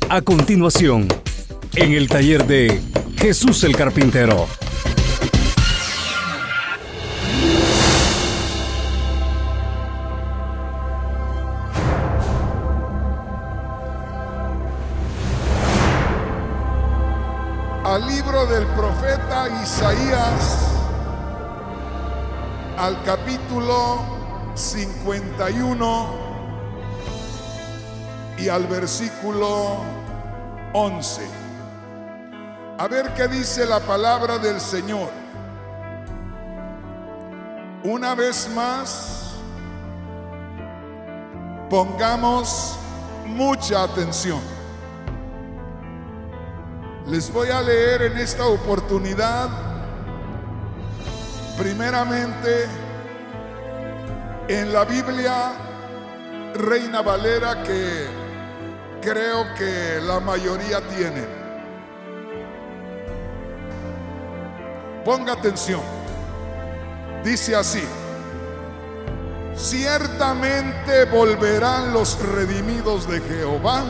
A continuación, en el taller de Jesús el Carpintero. Al libro del profeta Isaías, al capítulo 51 y al versículo 11. A ver qué dice la palabra del Señor. Una vez más, pongamos mucha atención. Les voy a leer en esta oportunidad, primeramente, en la Biblia Reina Valera, que creo que la mayoría tienen. Ponga atención. Dice así: ciertamente volverán los redimidos de Jehová.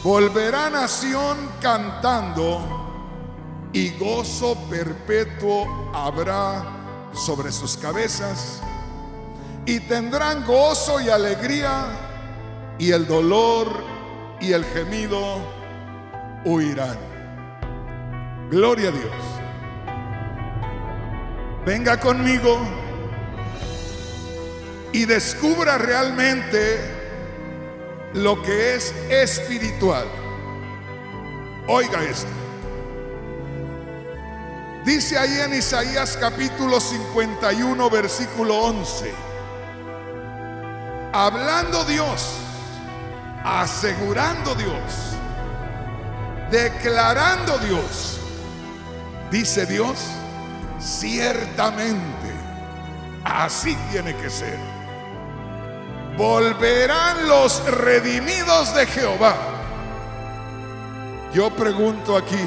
Volverá a Sión cantando, y gozo perpetuo habrá sobre sus cabezas. Y tendrán gozo y alegría, y el dolor y el gemido huirán. Gloria a Dios. Venga conmigo y descubra realmente lo que es espiritual. Oiga esto. Dice ahí en Isaías capítulo 51 versículo 11, hablando Dios, asegurando Dios, declarando Dios, dice Dios: ciertamente así tiene que ser. Volverán los redimidos de Jehová. Yo pregunto aquí,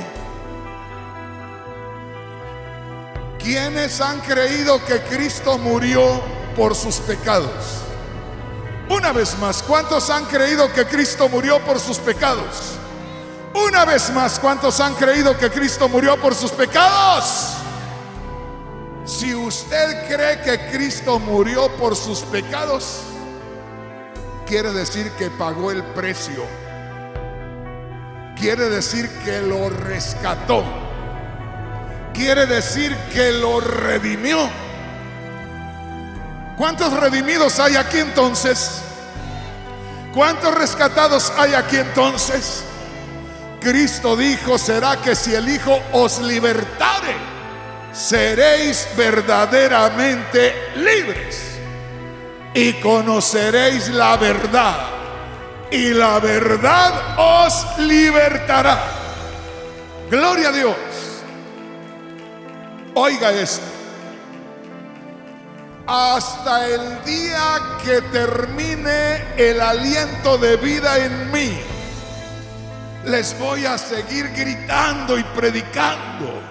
¿quiénes han creído que Cristo murió por sus pecados? Una vez más, ¿cuántos han creído que Cristo murió por sus pecados? Una vez más, ¿cuántos han creído que Cristo murió por sus pecados? Si usted cree que Cristo murió por sus pecados, quiere decir que pagó el precio. Quiere decir que lo rescató. Quiere decir que lo redimió. ¿Cuántos redimidos hay aquí entonces? ¿Cuántos rescatados hay aquí entonces? Cristo dijo: será que si el Hijo os libertare, seréis verdaderamente libres, y conoceréis la verdad, y la verdad os libertará. Gloria a Dios. Oiga esto: hasta el día que termine el aliento de vida en mí, les voy a seguir gritando y predicando.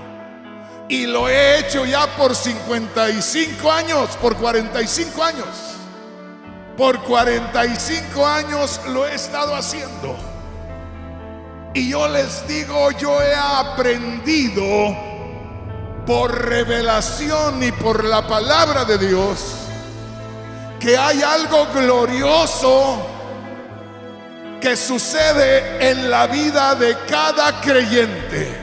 Y lo he hecho ya por 55 años, por 45 años. Por 45 años lo he estado haciendo. Y yo les digo, yo he aprendido por revelación y por la palabra de Dios que hay algo glorioso que sucede en la vida de cada creyente.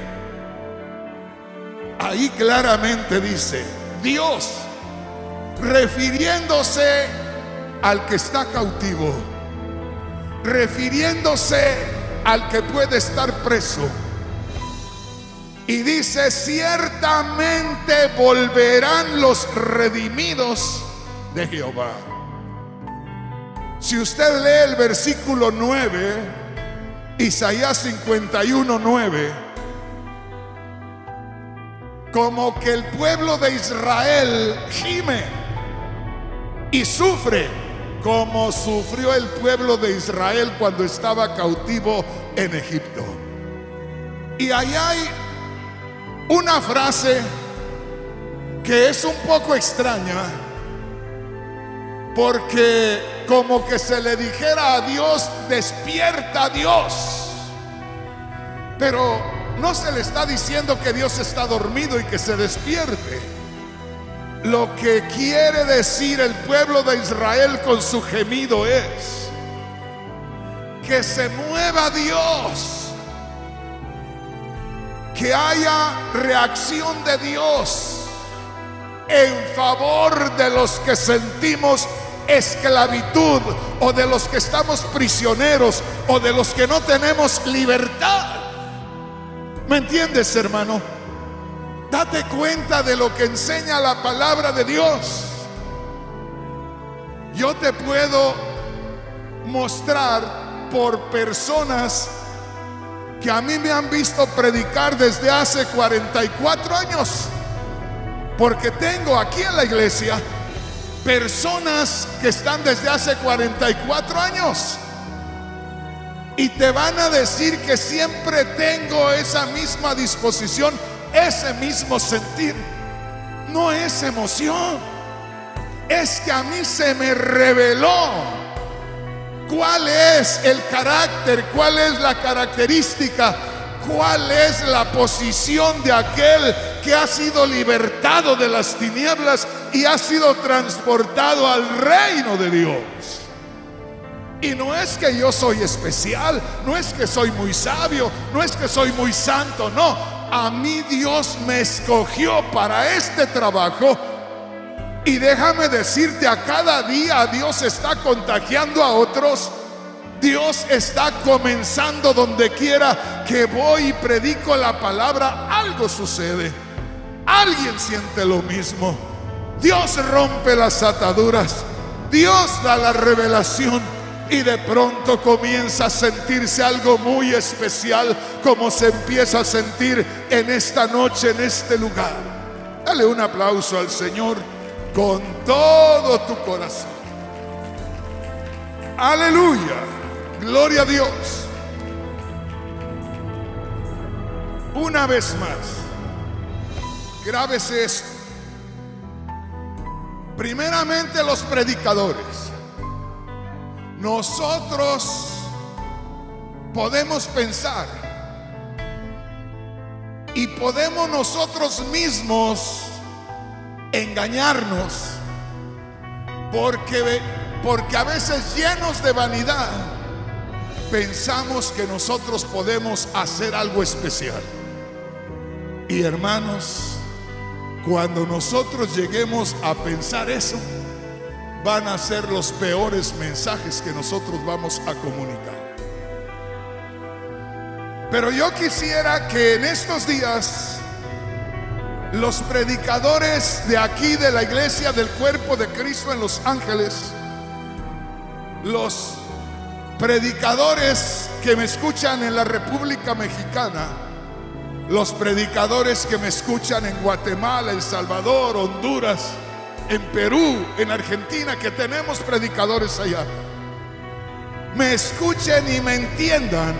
Ahí claramente dice Dios, refiriéndose al que está cautivo, refiriéndose al que puede estar preso, y dice: ciertamente volverán los redimidos de Jehová. Si usted lee el versículo 9, Isaías 51, 9, como que el pueblo de Israel gime y sufre, como sufrió el pueblo de Israel cuando estaba cautivo en Egipto. Y ahí hay una frase que es un poco extraña, porque como que se le dijera a Dios: despierta a Dios. Pero no se le está diciendo que Dios está dormido y que se despierte. Lo que quiere decir el pueblo de Israel con su gemido es que se mueva Dios, que haya reacción de Dios en favor de los que sentimos esclavitud, o de los que estamos prisioneros, o de los que no tenemos libertad. ¿Me entiendes, hermano? Date cuenta de lo que enseña la palabra de Dios. Yo te puedo mostrar por personas que a mí me han visto predicar desde hace 44 años, porque tengo aquí en la iglesia personas que están desde hace 44 años y te van a decir que siempre tengo esa misma disposición, ese mismo sentir. No es emoción, es que a mí se me reveló cuál es el carácter, cuál es la característica, cuál es la posición de aquel que ha sido libertado de las tinieblas y ha sido transportado al reino de Dios. Y no es que yo soy especial, no es que soy muy sabio, no es que soy muy santo, no. A mí Dios me escogió para este trabajo. Y déjame decirte, a cada día Dios está contagiando a otros. Dios está comenzando donde quiera que voy y predico la palabra, algo sucede. Alguien siente lo mismo. Dios rompe las ataduras, Dios da la revelación, y de pronto comienza a sentirse algo muy especial, como se empieza a sentir en esta noche, en este lugar. Dale un aplauso al Señor con todo tu corazón. Aleluya, gloria a Dios. Una vez más, grábese esto. Primeramente, los predicadores. Nosotros podemos pensar y podemos nosotros mismos engañarnos, porque a veces, llenos de vanidad, pensamos que nosotros podemos hacer algo especial. Y hermanos, cuando nosotros lleguemos a pensar eso, van a ser los peores mensajes que nosotros vamos a comunicar. Pero yo quisiera que en estos días los predicadores de aquí, de la iglesia del cuerpo de Cristo en Los Ángeles, los predicadores que me escuchan en la República Mexicana, los predicadores que me escuchan en Guatemala, El Salvador, Honduras, en Perú, en Argentina, que tenemos predicadores allá, me escuchen y me entiendan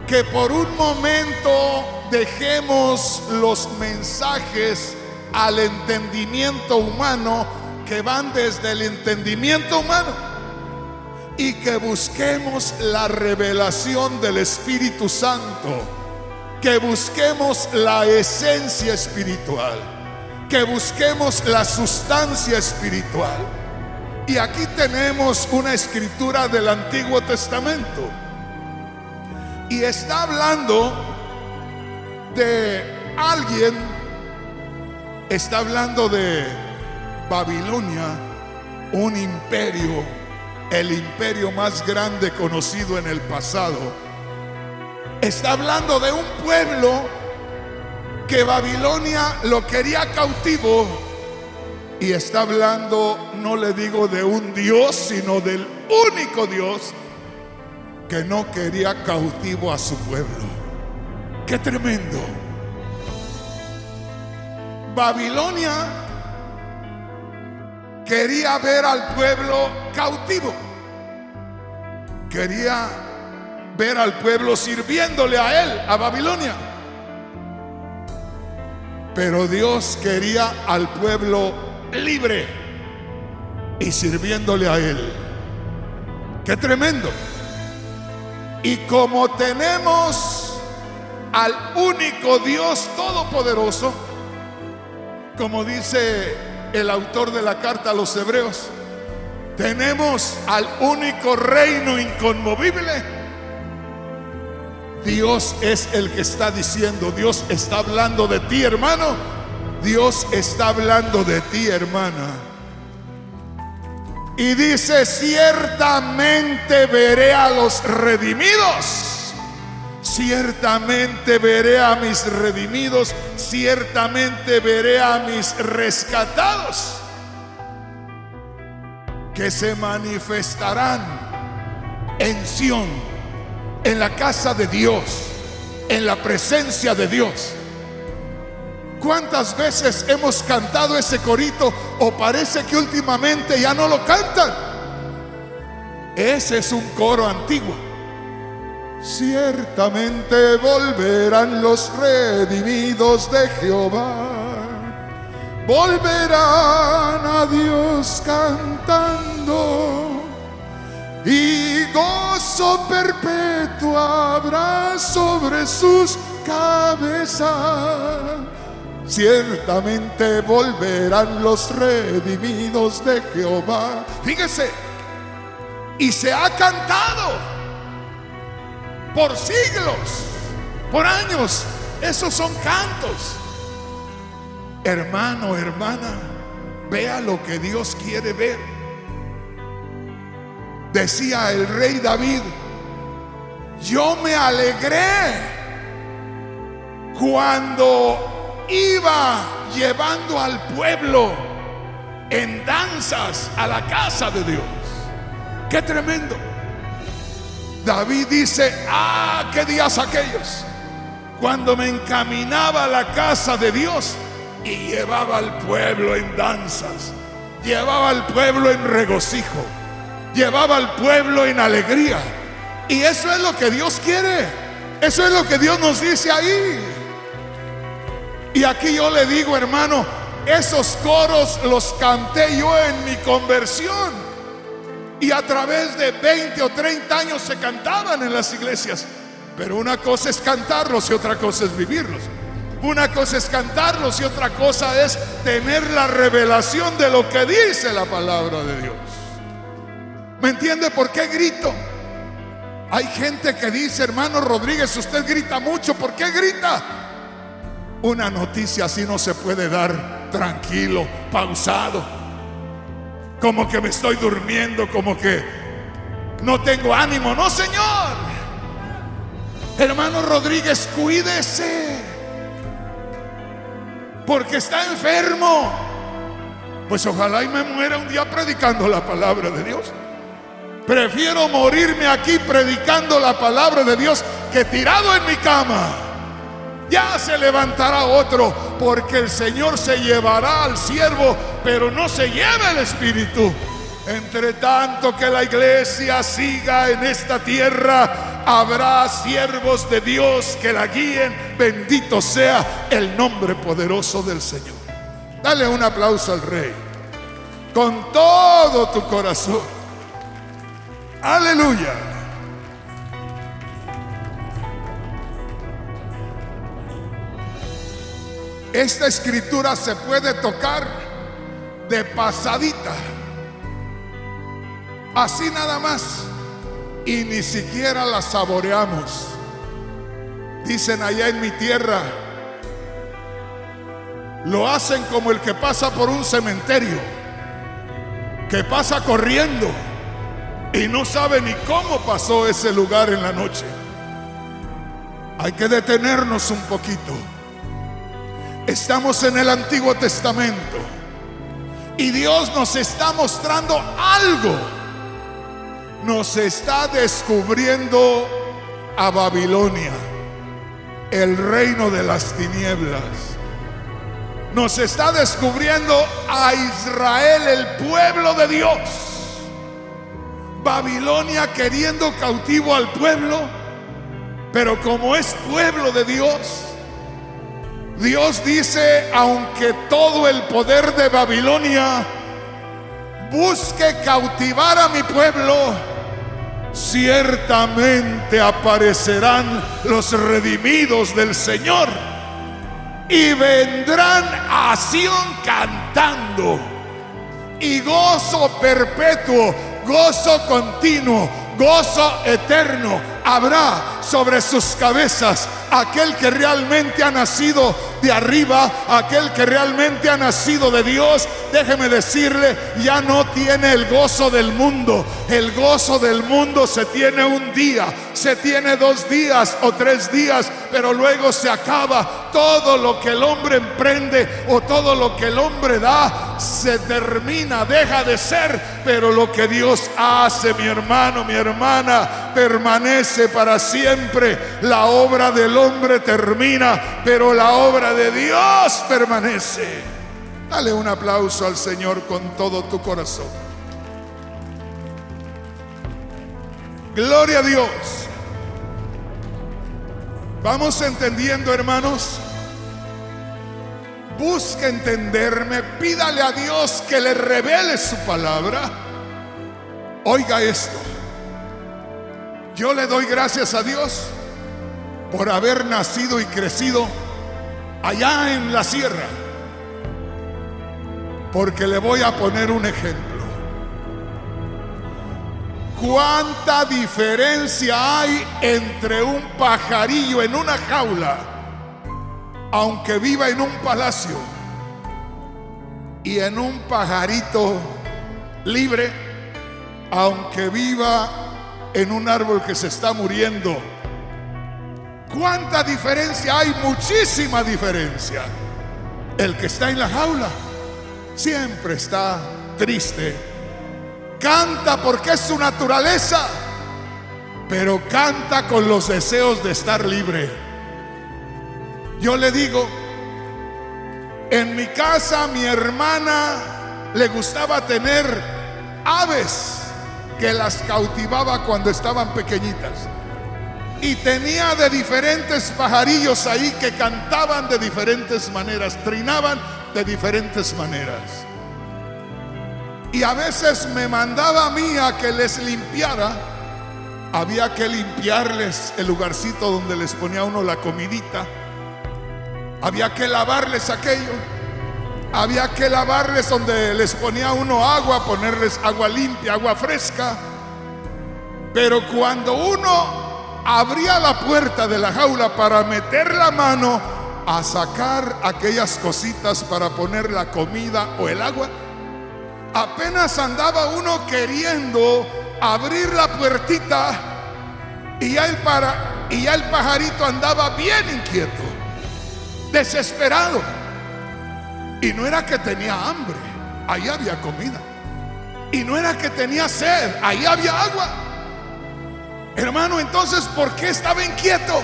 que por un momento dejemos los mensajes al entendimiento humano, que van desde el entendimiento humano, y que busquemos la revelación del Espíritu Santo, que busquemos la esencia espiritual, que busquemos la sustancia espiritual. Y aquí tenemos una escritura del Antiguo Testamento, y está hablando de alguien, está hablando de Babilonia, un imperio, el imperio más grande conocido en el pasado. Está hablando de un pueblo que Babilonia lo quería cautivo, y está hablando, no le digo de un Dios, sino del único Dios que no quería cautivo a su pueblo. ¡Qué tremendo! Babilonia quería ver al pueblo cautivo, quería ver al pueblo sirviéndole a él, a Babilonia. Pero Dios quería al pueblo libre. y sirviéndole a Él. ¡Qué tremendo! Y como tenemos al único Dios todopoderoso, como dice el autor de la carta a los Hebreos, tenemos al único reino inconmovible. Dios es el que está diciendo, Dios está hablando de ti, hermano. Dios está hablando de ti, hermana. Y dice: ciertamente veré a los redimidos, ciertamente veré a mis redimidos, ciertamente veré a mis rescatados, que se manifestarán en Sión, en la casa de Dios, en la presencia de Dios. ¿Cuántas veces hemos cantado ese corito o parece que últimamente ya no lo cantan? Ese es un coro antiguo. Ciertamente volverán los redimidos de Jehová, volverán a Dios cantando, y gozo perpetuo habrá sobre sus cabezas. Ciertamente volverán los redimidos de Jehová. Fíjese, y se ha cantado por siglos, por años. Esos son cantos. Hermano, hermana, vea lo que Dios quiere ver. Decía el rey David: yo me alegré cuando iba llevando al pueblo en danzas a la casa de Dios. ¡Qué tremendo! David dice: qué días aquellos cuando me encaminaba a la casa de Dios y llevaba al pueblo en danzas, llevaba al pueblo en regocijo, llevaba al pueblo en alegría. Y eso es lo que Dios quiere, eso es lo que Dios nos dice ahí. Y aquí yo le digo, hermano, esos coros los canté yo en mi conversión, y a través de 20 o 30 años se cantaban en las iglesias. Pero una cosa es cantarlos y otra cosa es vivirlos. Una cosa es cantarlos y otra cosa es tener la revelación de lo que dice la palabra de Dios. ¿Me entiende por qué grito? Hay gente que dice: hermano Rodríguez, usted grita mucho. ¿Por qué grita? Una noticia así no se puede dar tranquilo, pausado, como que me estoy durmiendo, como que no tengo ánimo. No, señor. Hermano Rodríguez, cuídese, porque está enfermo. Pues ojalá y me muera un día predicando la palabra de Dios. Prefiero morirme aquí predicando la palabra de Dios que tirado en mi cama. Ya se levantará otro, porque el Señor se llevará al siervo, pero no se lleva el espíritu. Entre tanto que la iglesia siga en esta tierra, habrá siervos de Dios que la guíen. Bendito sea el nombre poderoso del Señor. Dale un aplauso al Rey con todo tu corazón. Aleluya. Esta escritura se puede tocar de pasadita, así nada más, y ni siquiera la saboreamos. Dicen allá en mi tierra, lo hacen como el que pasa por un cementerio, que pasa corriendo y no sabe ni cómo pasó ese lugar en la noche. Hay que detenernos un poquito. Estamos en el Antiguo Testamento y Dios nos está mostrando algo. Nos está descubriendo a Babilonia, el reino de las tinieblas. Nos está descubriendo a Israel, el pueblo de Dios. Babilonia queriendo cautivo al pueblo, pero como es pueblo de Dios, Dios dice: aunque todo el poder de Babilonia busque cautivar a mi pueblo, ciertamente aparecerán los redimidos del Señor y vendrán a Sión cantando. Y gozo perpetuo, gozo continuo, gozo eterno habrá sobre sus cabezas. Aquel que realmente ha nacido de arriba, aquel que realmente ha nacido de Dios, déjeme decirle, ya no tiene el gozo del mundo. El gozo del mundo se tiene un día, se tiene 2 días o 3 días, pero luego se acaba. Todo lo que el hombre emprende o todo lo que el hombre da se termina, deja de ser. Pero lo que Dios hace, mi hermano, mi hermana, permanece para siempre. La obra del hombre termina, pero la obra de Dios permanece. Dale un aplauso al Señor con todo tu corazón. Gloria a Dios. Vamos entendiendo, hermanos. Busque entenderme, pídale a Dios que le revele su palabra. Oiga esto. Yo le doy gracias a Dios por haber nacido y crecido allá en la sierra, porque le voy a poner un ejemplo. ¿Cuánta diferencia hay entre un pajarillo en una jaula, aunque viva en un palacio, y en un pajarito libre, aunque viva en un árbol que se está muriendo? ¿Cuánta diferencia hay? Muchísima diferencia. El que está en la jaula siempre está triste, canta porque es su naturaleza, pero canta con los deseos de estar libre. Yo le digo, en mi casa mi hermana le gustaba tener aves que las cautivaba cuando estaban pequeñitas, y tenía de diferentes pajarillos ahí que cantaban de diferentes maneras, trinaban de diferentes maneras. Y a veces me mandaba a mí a que les limpiara. Había que limpiarles el lugarcito donde les ponía uno la comidita. Había que lavarles aquello. Había que lavarles donde les ponía uno agua, ponerles agua limpia, agua fresca. Pero cuando uno abría la puerta de la jaula para meter la mano a sacar aquellas cositas para poner la comida o el agua, apenas andaba uno queriendo abrir la puertita y ya el pajarito andaba bien inquieto, desesperado. Y no era que tenía hambre, ahí había comida. Y no era que tenía sed, ahí había agua. Hermano, entonces, ¿por qué estaba inquieto?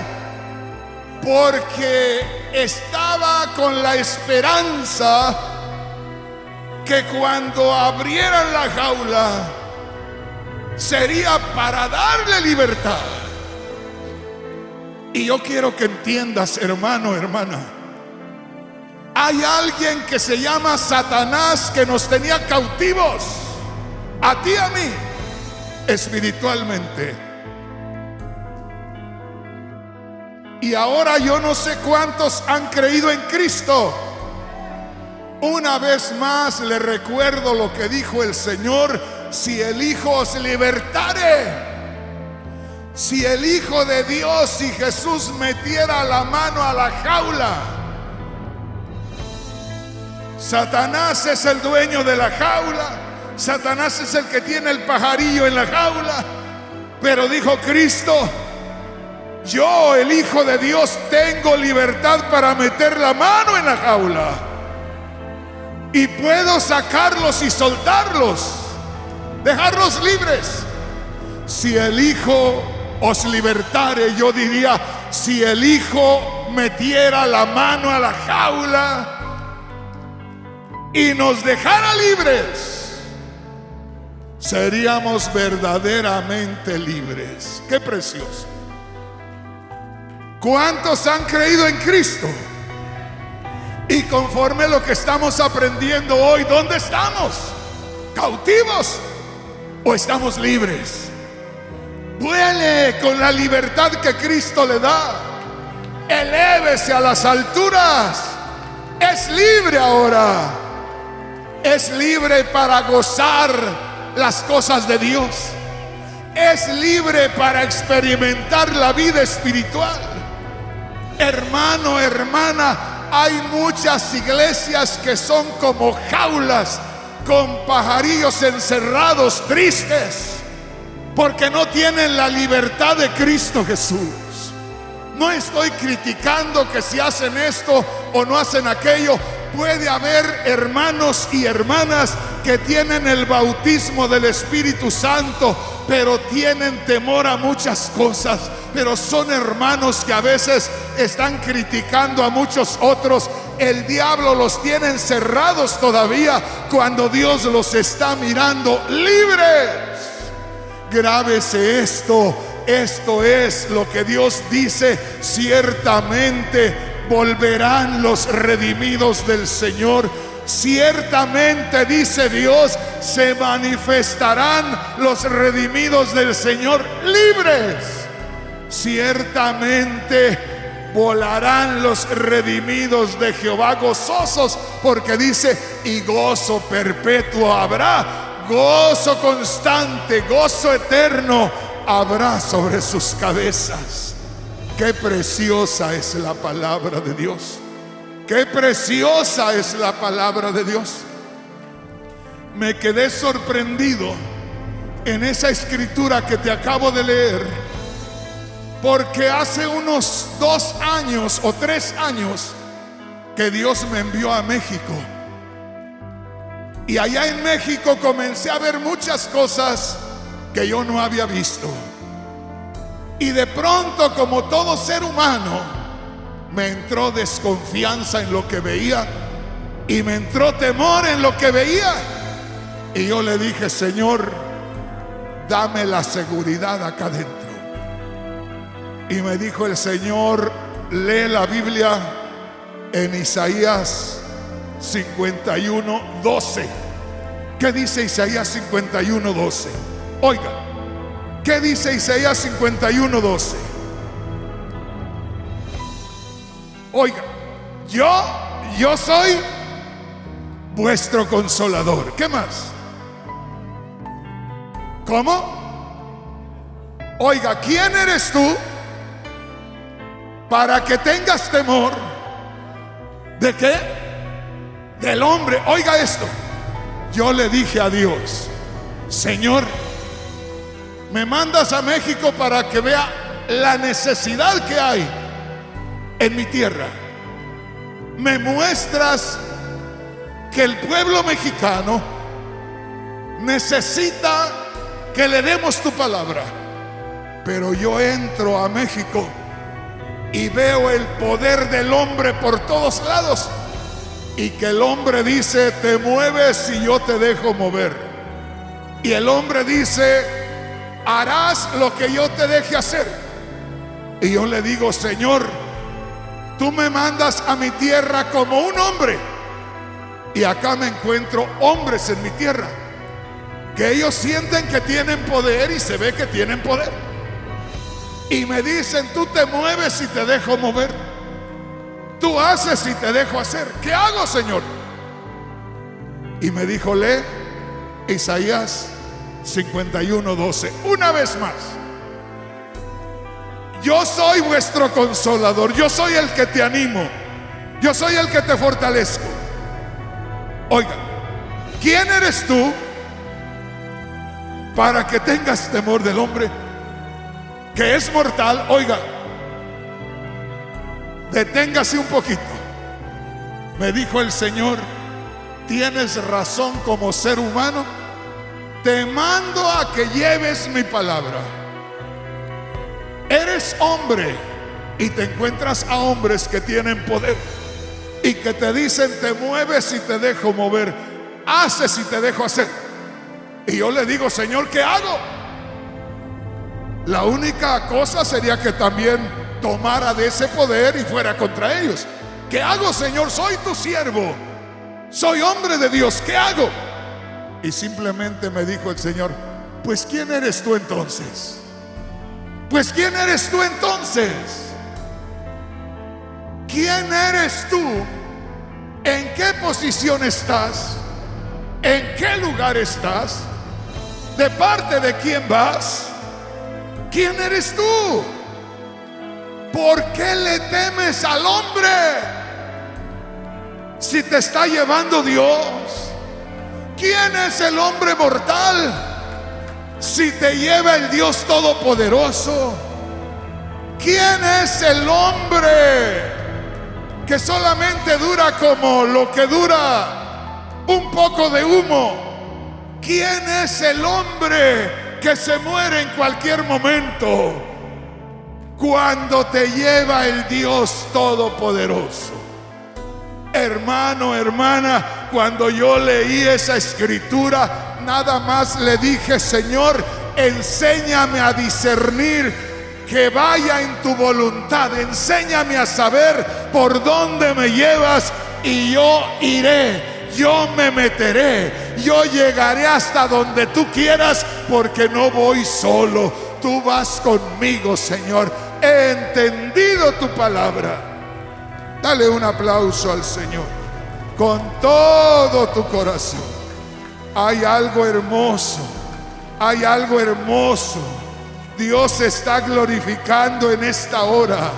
Porque estaba con la esperanza que cuando abrieran la jaula sería para darle libertad. Y yo quiero que entiendas, hermano, hermana, hay alguien que se llama Satanás que nos tenía cautivos, a ti y a mí, espiritualmente. Y ahora yo no sé cuántos han creído en Cristo. Una vez más le recuerdo lo que dijo el Señor: si el Hijo os libertare, si el Hijo de Dios, si Jesús metiera la mano a la jaula. Satanás es el dueño de la jaula, Satanás es el que tiene el pajarillo en la jaula, pero dijo Cristo: yo, el Hijo de Dios, tengo libertad para meter la mano en la jaula y puedo sacarlos y soltarlos, dejarlos libres. Si el Hijo os libertare, yo diría, si el Hijo metiera la mano a la jaula y nos dejara libres, seríamos verdaderamente libres. Qué precioso. ¿Cuántos han creído en Cristo? Y conforme a lo que estamos aprendiendo hoy, ¿dónde estamos? cautivos o estamos libres? Vuele con la libertad que Cristo le da. Elévese a las alturas. Es libre ahora. Es libre para gozar las cosas de Dios. Es libre para experimentar la vida espiritual. Hermano, hermana, hay muchas iglesias que son como jaulas con pajarillos encerrados, tristes, porque no tienen la libertad de Cristo Jesús. No estoy criticando que si hacen esto o no hacen aquello. Puede haber hermanos y hermanas que tienen el bautismo del Espíritu Santo, pero tienen temor a muchas cosas. Pero son hermanos que a veces están criticando a muchos otros. El diablo los tiene encerrados todavía cuando Dios los está mirando libres. Grábese esto. Esto es lo que Dios dice: ciertamente volverán los redimidos del Señor. Ciertamente, dice Dios, se manifestarán los redimidos del Señor libres. Ciertamente volarán los redimidos de Jehová gozosos, porque dice: y gozo perpetuo habrá, gozo constante, gozo eterno habrá sobre sus cabezas. Qué preciosa es la palabra de Dios. Qué preciosa es la palabra de Dios. Me quedé sorprendido en esa escritura que te acabo de leer, porque hace unos 2 años o 3 años que Dios me envió a México. Y allá en México comencé a ver muchas cosas que yo no había visto. Y de pronto, como todo ser humano, me entró desconfianza en lo que veía y me entró temor en lo que veía. Y yo le dije: Señor, dame la seguridad acá dentro. Y me dijo el Señor: lee la Biblia en Isaías 51:12. ¿Qué dice Isaías 51:12? Oiga, ¿qué dice Isaías 51:12? Oiga, yo soy vuestro consolador. ¿Qué más? ¿Cómo? Oiga, ¿quién eres tú para que tengas temor? ¿De qué? Del hombre. Oiga esto. Yo le dije a Dios: Señor, me mandas a México para que vea la necesidad que hay en mi tierra. Me muestras que el pueblo mexicano necesita que le demos tu palabra. Pero yo entro a México y veo el poder del hombre por todos lados, y que el hombre dice: te mueves y yo te dejo mover. Y el hombre dice: harás lo que yo te deje hacer. Y yo le digo: Señor, tú me mandas a mi tierra como un hombre, y acá me encuentro hombres en mi tierra que ellos sienten que tienen poder, y se ve que tienen poder, y me dicen: tú te mueves y te dejo mover, tú haces y te dejo hacer. ¿Qué hago, Señor? Y me dijo: lee Isaías 51:12 una vez más. Yo soy vuestro consolador, yo soy el que te animo, yo soy el que te fortalezco. Oiga, ¿quién eres tú para que tengas temor del hombre que es mortal? Oiga, deténgase un poquito. Me dijo el Señor: tienes razón como ser humano, te mando a que lleves mi palabra. Eres hombre y te encuentras a hombres que tienen poder y que te dicen: te mueves y te dejo mover, haces y te dejo hacer. Y yo le digo: Señor, ¿qué hago? La única cosa sería que también tomara de ese poder y fuera contra ellos. ¿Qué hago, Señor? Soy tu siervo, soy hombre de Dios, ¿qué hago? Y simplemente me dijo el Señor: pues ¿quién eres tú entonces? Pues ¿quién eres tú entonces? ¿Quién eres tú? ¿En qué posición estás? ¿En qué lugar estás? ¿De parte de quién vas? ¿Quién eres tú? ¿Por qué le temes al hombre si te está llevando Dios? ¿Quién es el hombre mortal si te lleva el Dios Todopoderoso? ¿Quién es el hombre que solamente dura como lo que dura un poco de humo? ¿Quién es el hombre que se muere en cualquier momento? Cuando te lleva el Dios Todopoderoso. Hermano, hermana, cuando yo leí esa escritura, nada más le dije: Señor, enséñame a discernir que vaya en tu voluntad. Enséñame a saber por dónde me llevas y yo iré. Yo me meteré, yo llegaré hasta donde tú quieras, porque no voy solo, tú vas conmigo, Señor. He entendido tu palabra. Dale un aplauso al Señor con todo tu corazón. Hay algo hermoso, hay algo hermoso. Dios se está glorificando en esta hora.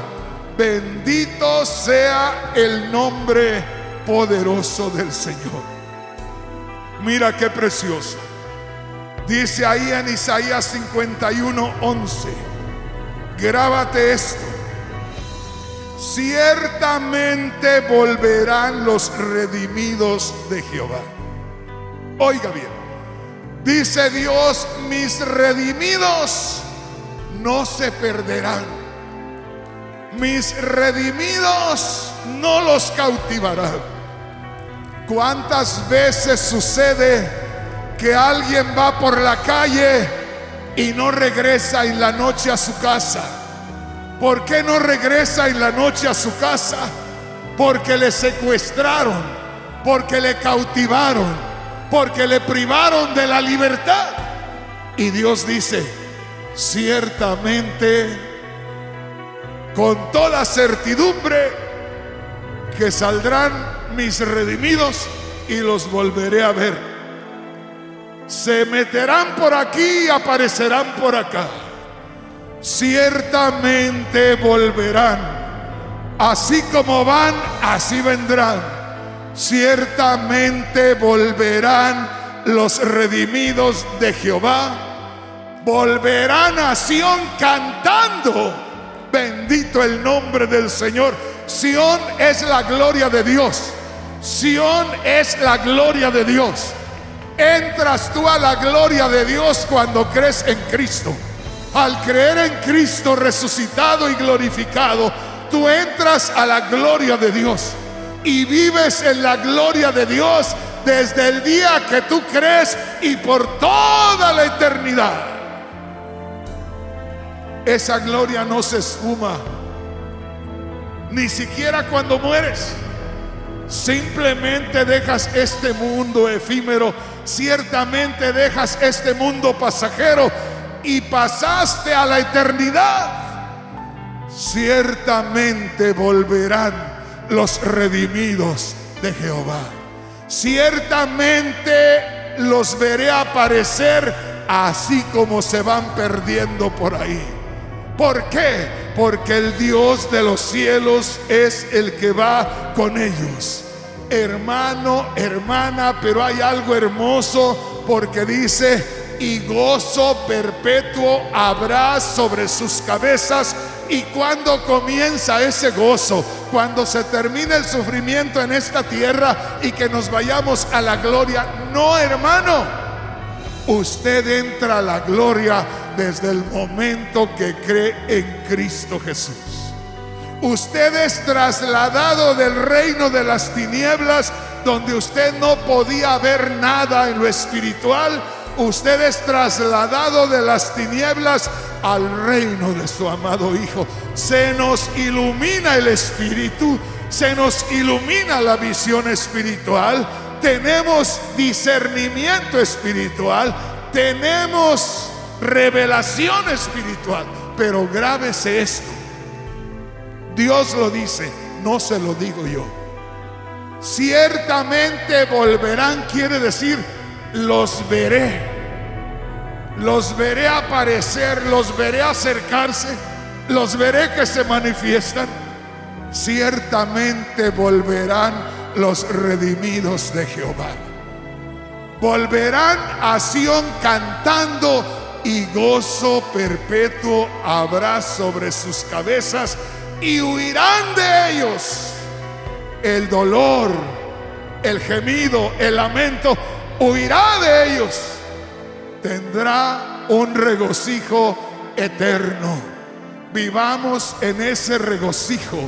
Bendito sea el nombre poderoso del Señor. Mira qué precioso. Dice ahí en Isaías 51:11. Grábate esto: ciertamente volverán los redimidos de Jehová. Oiga bien, dice Dios: mis redimidos no se perderán, mis redimidos no los cautivarán. ¿Cuántas veces sucede que alguien va por la calle y no regresa en la noche a su casa? ¿Por qué no regresa en la noche a su casa? Porque le secuestraron, porque le cautivaron, porque le privaron de la libertad. Y Dios dice: ciertamente, con toda certidumbre, que saldrán mis redimidos y los volveré a ver. Se meterán por aquí y aparecerán por acá. Ciertamente volverán. Así como van, así vendrán. Ciertamente volverán los redimidos de Jehová. Volverán a Sión cantando. Bendito el nombre del Señor. Sión es la gloria de Dios. Sión es la gloria de Dios. Entras tú a la gloria de Dios cuando crees en Cristo. Al creer en Cristo resucitado y glorificado, tú entras a la gloria de Dios y vives en la gloria de Dios desde el día que tú crees y por toda la eternidad. Esa gloria no se esfuma, ni siquiera cuando mueres. Simplemente dejas este mundo efímero, ciertamente dejas este mundo pasajero y pasaste a la eternidad. Ciertamente volverán los redimidos de Jehová. Ciertamente los veré aparecer, así como se van perdiendo por ahí. ¿Por qué? Porque el Dios de los cielos es el que va con ellos. Hermano, hermana, pero hay algo hermoso, porque dice: y gozo perpetuo habrá sobre sus cabezas. ¿Y cuando comienza ese gozo? Cuando se termine el sufrimiento en esta tierra y que nos vayamos a la gloria. No, hermano, usted entra a la gloria desde el momento que cree en Cristo Jesús. Usted es trasladado del reino de las tinieblas, donde usted no podía ver nada en lo espiritual. Usted es trasladado de las tinieblas al reino de su amado Hijo. Se nos ilumina el espíritu, se nos ilumina la visión espiritual, tenemos discernimiento espiritual, tenemos revelación espiritual. Pero grábese esto: Dios lo dice, no se lo digo yo. Ciertamente volverán, quiere decir, los veré aparecer, los veré acercarse, los veré que se manifiestan. Ciertamente volverán los redimidos de Jehová. Volverán a Sión cantando, y gozo perpetuo habrá sobre sus cabezas, y huirán de ellos el dolor, el gemido, el lamento. Huirá de ellos. Tendrá un regocijo eterno. Vivamos en ese regocijo,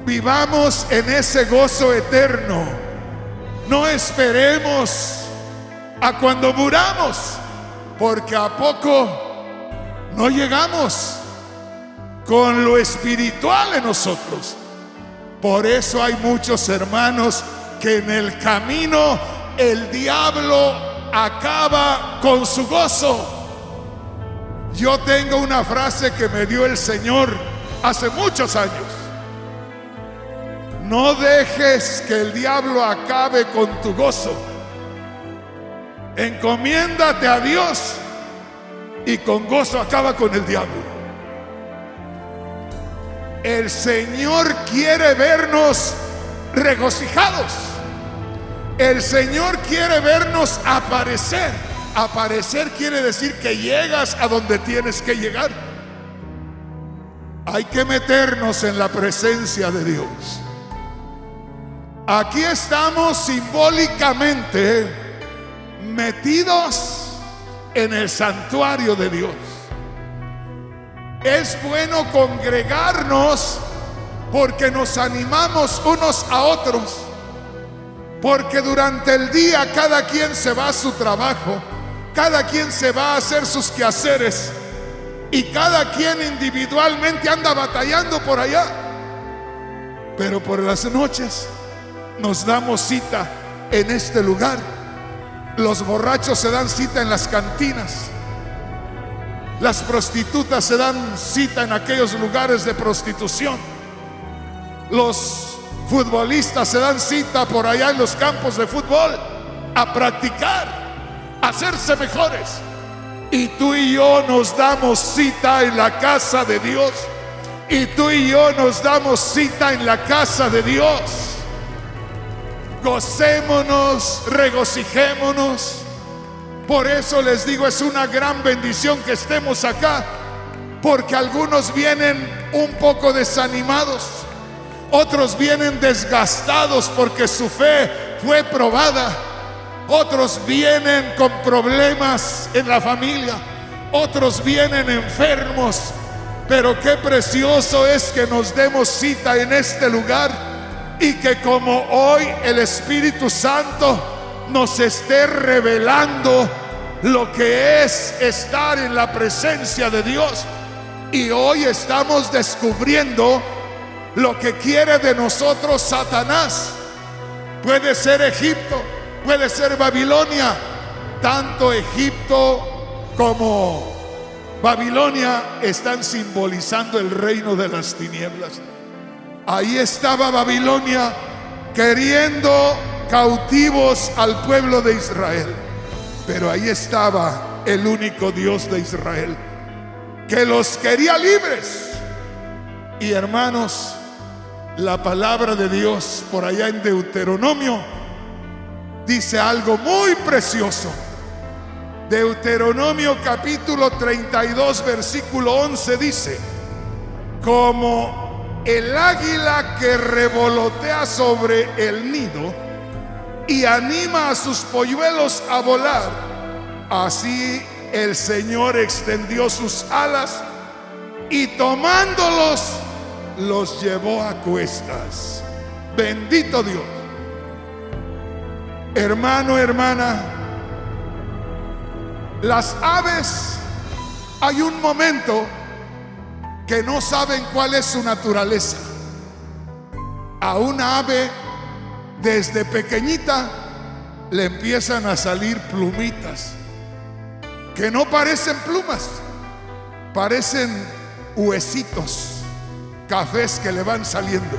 vivamos en ese gozo eterno. No esperemos a cuando muramos, porque a poco no llegamos con lo espiritual en nosotros. Por eso hay muchos hermanos que en el camino el diablo acaba con su gozo. Yo tengo una frase que me dio el Señor hace muchos años: no dejes que el diablo acabe con tu gozo. Encomiéndate a Dios, y con gozo acaba con el diablo. El Señor quiere vernos regocijados. El Señor quiere vernos aparecer. Aparecer quiere decir que llegas a donde tienes que llegar. Hay que meternos en la presencia de Dios. Aquí estamos simbólicamente metidos en el santuario de Dios. Es bueno congregarnos porque nos animamos unos a otros, porque durante el día cada quien se va a su trabajo, cada quien se va a hacer sus quehaceres, y cada quien individualmente anda batallando por allá. Pero por las noches nos damos cita en este lugar. Los borrachos se dan cita en las cantinas. Las prostitutas se dan cita en aquellos lugares de prostitución. Los futbolistas se dan cita por allá en los campos de fútbol a practicar, a hacerse mejores. Y tú y yo nos damos cita en la casa de Dios. Y tú y yo nos damos cita en la casa de Dios. Gocémonos, regocijémonos. Por eso les digo, es una gran bendición que estemos acá, porque algunos vienen un poco desanimados, otros vienen desgastados porque su fe fue probada, otros vienen con problemas en la familia, otros vienen enfermos. Pero qué precioso es que nos demos cita en este lugar, y que como hoy el Espíritu Santo nos esté revelando lo que es estar en la presencia de Dios. Y hoy estamos descubriendo lo que quiere de nosotros Satanás. Puede ser Egipto, puede ser Babilonia. Tanto Egipto como Babilonia están simbolizando el reino de las tinieblas. Ahí estaba Babilonia queriendo cautivos al pueblo de Israel, pero ahí estaba el único Dios de Israel que los quería libres. Y hermanos, la palabra de Dios por allá en Deuteronomio dice algo muy precioso. Deuteronomio capítulo 32 versículo 11 dice: como el águila que revolotea sobre el nido y anima a sus polluelos a volar, así el Señor extendió sus alas y tomándolos los llevó a cuestas. Bendito Dios. Hermano, hermana, las aves, hay un momento que no saben cuál es su naturaleza. A una ave desde pequeñita le empiezan a salir plumitas que no parecen plumas, parecen huesitos cafés que le van saliendo.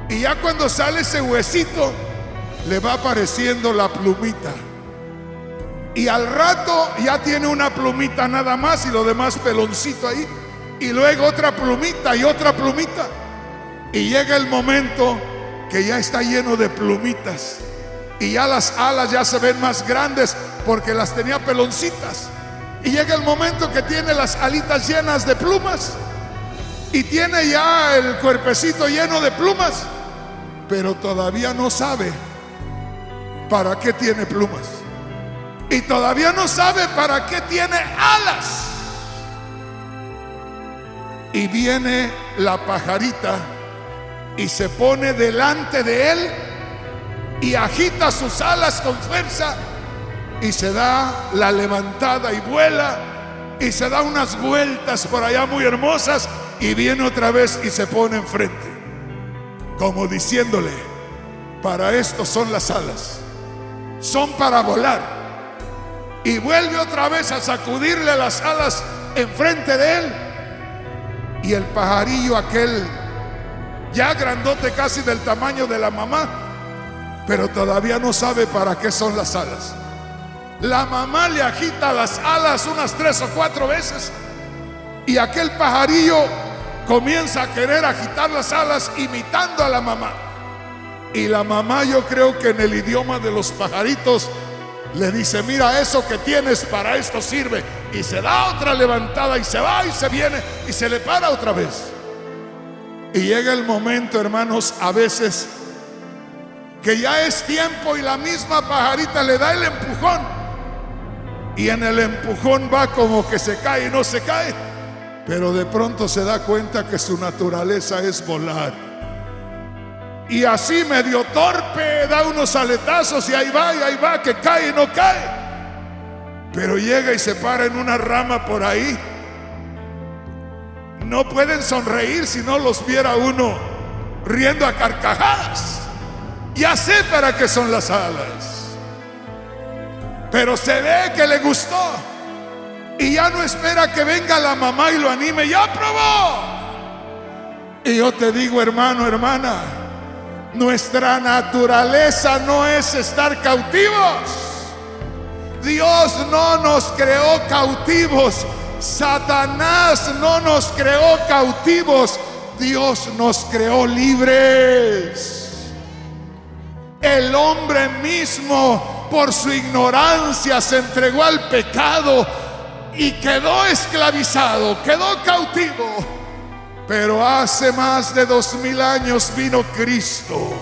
Y ya cuando sale ese huesito, le va apareciendo la plumita. Y al rato ya tiene una plumita nada más y lo demás peloncito ahí. Y luego otra plumita y otra plumita. Y llega el momento que ya está lleno de plumitas. Y ya las alas ya se ven más grandes porque las tenía peloncitas. Y llega el momento que tiene las alitas llenas de plumas. Y tiene ya el cuerpecito lleno de plumas. Pero todavía no sabe para qué tiene plumas. Y todavía no sabe para qué tiene alas. Y viene la pajarita y se pone delante de él y agita sus alas con fuerza y se da la levantada y vuela y se da unas vueltas por allá muy hermosas y viene otra vez y se pone enfrente, como diciéndole: para esto son las alas, son para volar. Y vuelve otra vez a sacudirle las alas enfrente de él. Y el pajarillo aquel, ya grandote, casi del tamaño de la mamá, pero todavía no sabe para qué son las alas. La mamá le agita las alas unas 3 o 4 veces y aquel pajarillo comienza a querer agitar las alas imitando a la mamá. Y la mamá, yo creo que en el idioma de los pajaritos, le dice: mira, eso que tienes para esto sirve. Y se da otra levantada y se va y se viene y se le para otra vez. Y llega el momento, hermanos, a veces que ya es tiempo y la misma pajarita le da el empujón. Y en el empujón va como que se cae y no se cae. Pero de pronto se da cuenta que su naturaleza es volar. Y así medio torpe da unos aletazos y ahí va, que cae y no cae. Pero llega y se para en una rama por ahí. No pueden sonreír si no los viera uno riendo a carcajadas. Ya sé para qué son las alas, pero se ve que le gustó. Y ya no espera que venga la mamá y lo anime. ¡Ya probó! Y yo te digo, hermano, hermana, nuestra naturaleza no es estar cautivos. Dios no nos creó cautivos. Satanás no nos creó cautivos. Dios nos creó libres. El hombre mismo, por su ignorancia, se entregó al pecado y quedó esclavizado, quedó cautivo. Pero hace más de 2000 años vino Cristo,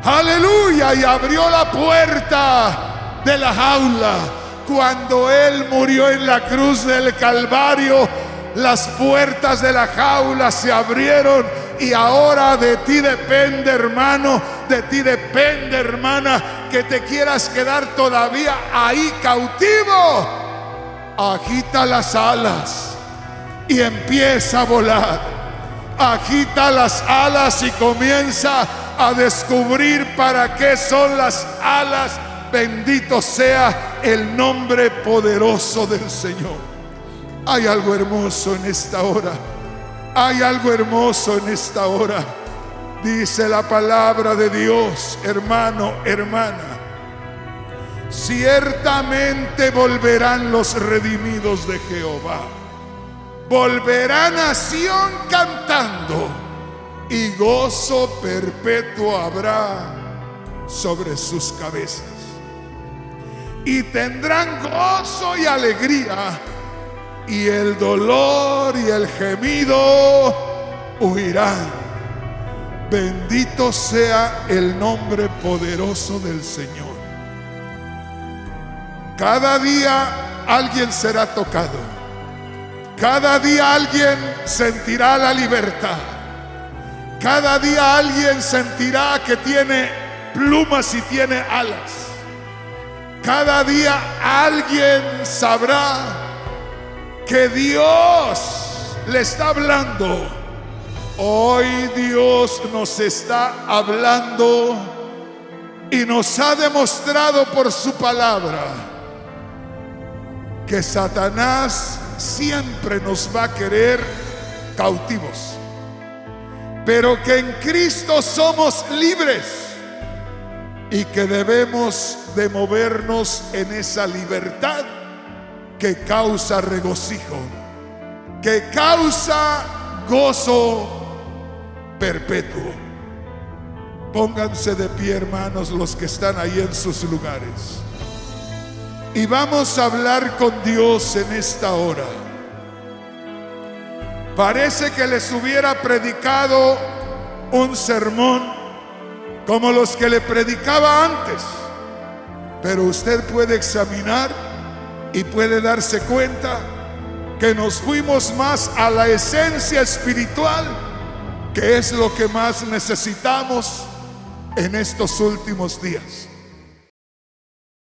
aleluya, y abrió la puerta de la jaula. Cuando Él murió en la cruz del Calvario, las puertas de la jaula se abrieron. Y ahora de ti depende, hermano, de ti depende, hermana, que te quieras quedar todavía ahí cautivo. Agita las alas y empieza a volar. Agita las alas y comienza a descubrir para qué son las alas. Bendito sea el nombre poderoso del Señor. Hay algo hermoso en esta hora. Hay algo hermoso en esta hora. Dice la palabra de Dios, hermano, hermana: ciertamente volverán los redimidos de Jehová. Volverá nación cantando, y gozo perpetuo habrá sobre sus cabezas. Y tendrán gozo y alegría, y el dolor y el gemido huirán. Bendito sea el nombre poderoso del Señor. Cada día alguien será tocado. Cada día alguien sentirá la libertad. Cada día alguien sentirá que tiene plumas y tiene alas. Cada día alguien sabrá que Dios le está hablando. Hoy Dios nos está hablando y nos ha demostrado por su palabra que Satanás siempre nos va a querer cautivos, pero que en Cristo somos libres y que debemos de movernos en esa libertad que causa regocijo, que causa gozo perpetuo. Pónganse de pie, hermanos, los que están ahí en sus lugares, y vamos a hablar con Dios en esta hora. Parece que les hubiera predicado un sermón como los que le predicaba antes, pero usted puede examinar y puede darse cuenta que nos fuimos más a la esencia espiritual, que es lo que más necesitamos en estos últimos días.